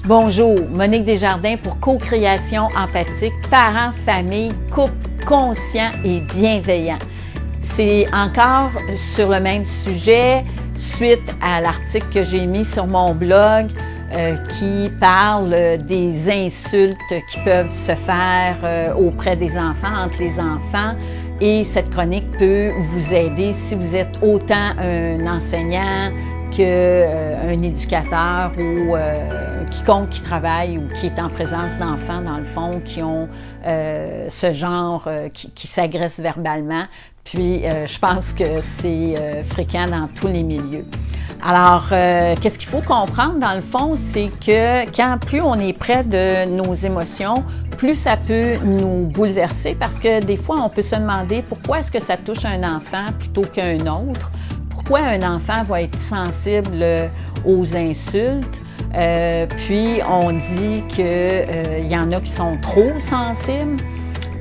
Bonjour, Monique Desjardins pour Co-création empathique, parents, famille, couple conscient et bienveillant. C'est encore sur le même sujet, suite à l'article que j'ai mis sur mon blog qui parle des insultes qui peuvent se faire auprès des enfants, entre les enfants. Et cette chronique peut vous aider si vous êtes autant un enseignant qu'un éducateur ou quiconque qui travaille ou qui est en présence d'enfants, dans le fond, qui ont ce genre, qui s'agressent verbalement. Puis, je pense que c'est fréquent dans tous les milieux. Alors, qu'est-ce qu'il faut comprendre, dans le fond, c'est que plus on est près de nos émotions, plus ça peut nous bouleverser parce que des fois, on peut se demander pourquoi est-ce que ça touche un enfant plutôt qu'un autre. Pourquoi un enfant va être sensible aux insultes? Puis, on dit qu'il y en a qui sont trop sensibles.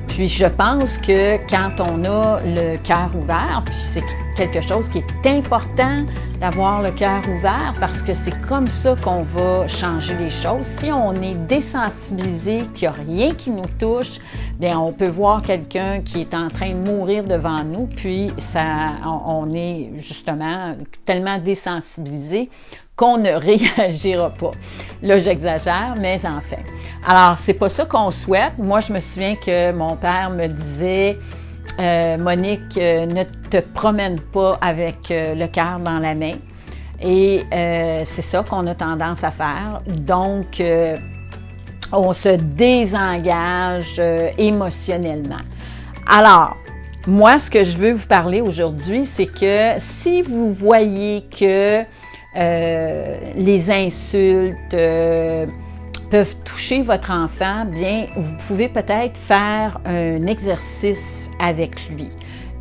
Puis, je pense que quand on a le cœur ouvert, puis c'est quelque chose qui est important d'avoir le cœur ouvert parce que c'est comme ça qu'on va changer les choses. Si on est désensibilisé, qu'il n'y a rien qui nous touche, bien, on peut voir quelqu'un qui est en train de mourir devant nous, puis on est justement tellement désensibilisé qu'on ne réagira pas. Là, j'exagère, mais enfin. Alors, c'est pas ça qu'on souhaite. Moi, je me souviens que mon père me disait Monique, ne te promène pas avec le cœur dans la main. Et c'est ça qu'on a tendance à faire. Donc, on se désengage émotionnellement. Alors, moi, ce que je veux vous parler aujourd'hui, c'est que si vous voyez que les insultes peuvent toucher votre enfant, bien, vous pouvez peut-être faire un exercice avec lui.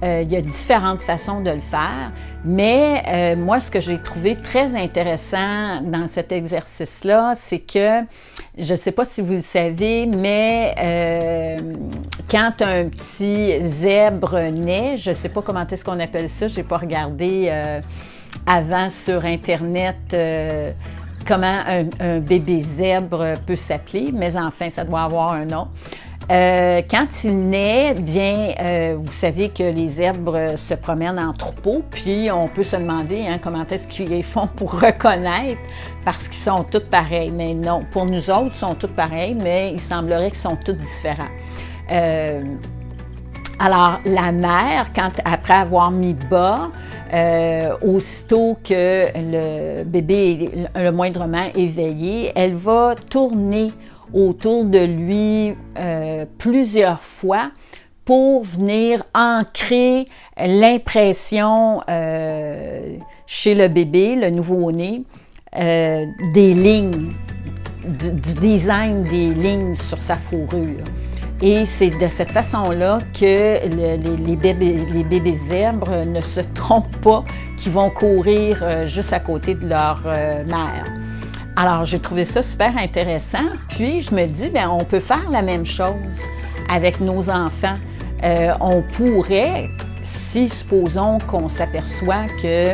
Il y a différentes façons de le faire, mais moi, ce que j'ai trouvé très intéressant dans cet exercice-là, c'est que, je ne sais pas si vous le savez, mais quand un petit zèbre naît, je ne sais pas comment est-ce qu'on appelle ça, je n'ai pas regardé avant sur Internet comment un bébé zèbre peut s'appeler, mais enfin, ça doit avoir un nom. Quand il naît, bien, vous savez que les zèbres se promènent en troupeau, puis on peut se demander comment est-ce qu'ils font pour reconnaître, parce qu'ils sont tous pareils. Mais non, pour nous autres, ils sont tous pareils, mais il semblerait qu'ils sont tous différents. Alors, la mère, après avoir mis bas, aussitôt que le bébé est le moindrement éveillé, elle va tourner autour de lui plusieurs fois pour venir ancrer l'impression chez le bébé, le nouveau-né, des lignes, du design des lignes sur sa fourrure. Et c'est de cette façon-là que les bébés zèbres ne se trompent pas, qu'ils vont courir juste à côté de leur mère. Alors, j'ai trouvé ça super intéressant. Puis, je me dis, bien, on peut faire la même chose avec nos enfants. On pourrait, si supposons qu'on s'aperçoit que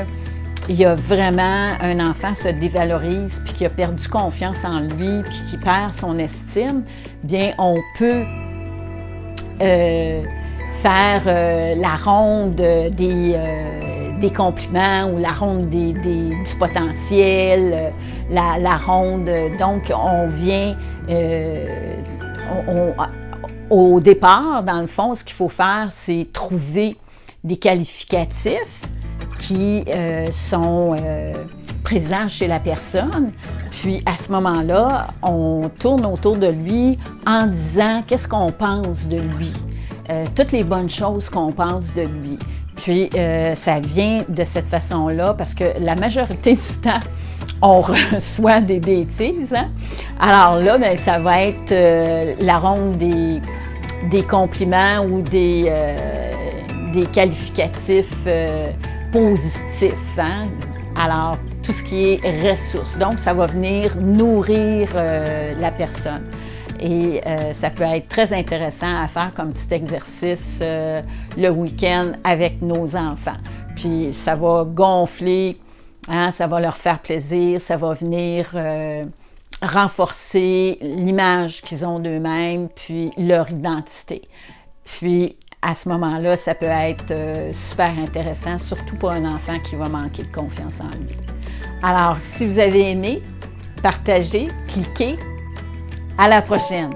il y a vraiment un enfant se dévalorise puis qui a perdu confiance en lui puis qui perd son estime, bien, on peut faire la ronde des compliments ou la ronde du potentiel, la ronde. Donc, on vient au départ, dans le fond, ce qu'il faut faire, c'est trouver des qualificatifs qui sont présents chez la personne. Puis, à ce moment-là, on tourne autour de lui en disant qu'est-ce qu'on pense de lui, toutes les bonnes choses qu'on pense de lui. Puis, ça vient de cette façon-là parce que la majorité du temps, on reçoit des bêtises. Alors là, bien, ça va être la ronde des compliments ou des qualificatifs positifs. Alors, tout ce qui est ressources. Donc, ça va venir nourrir la personne. Et ça peut être très intéressant à faire comme petit exercice le week-end avec nos enfants. Puis, ça va gonfler, ça va leur faire plaisir, ça va venir renforcer l'image qu'ils ont d'eux-mêmes, puis leur identité. Puis, à ce moment-là, ça peut être super intéressant, surtout pour un enfant qui va manquer de confiance en lui. Alors, si vous avez aimé, partagez, cliquez. À la prochaine!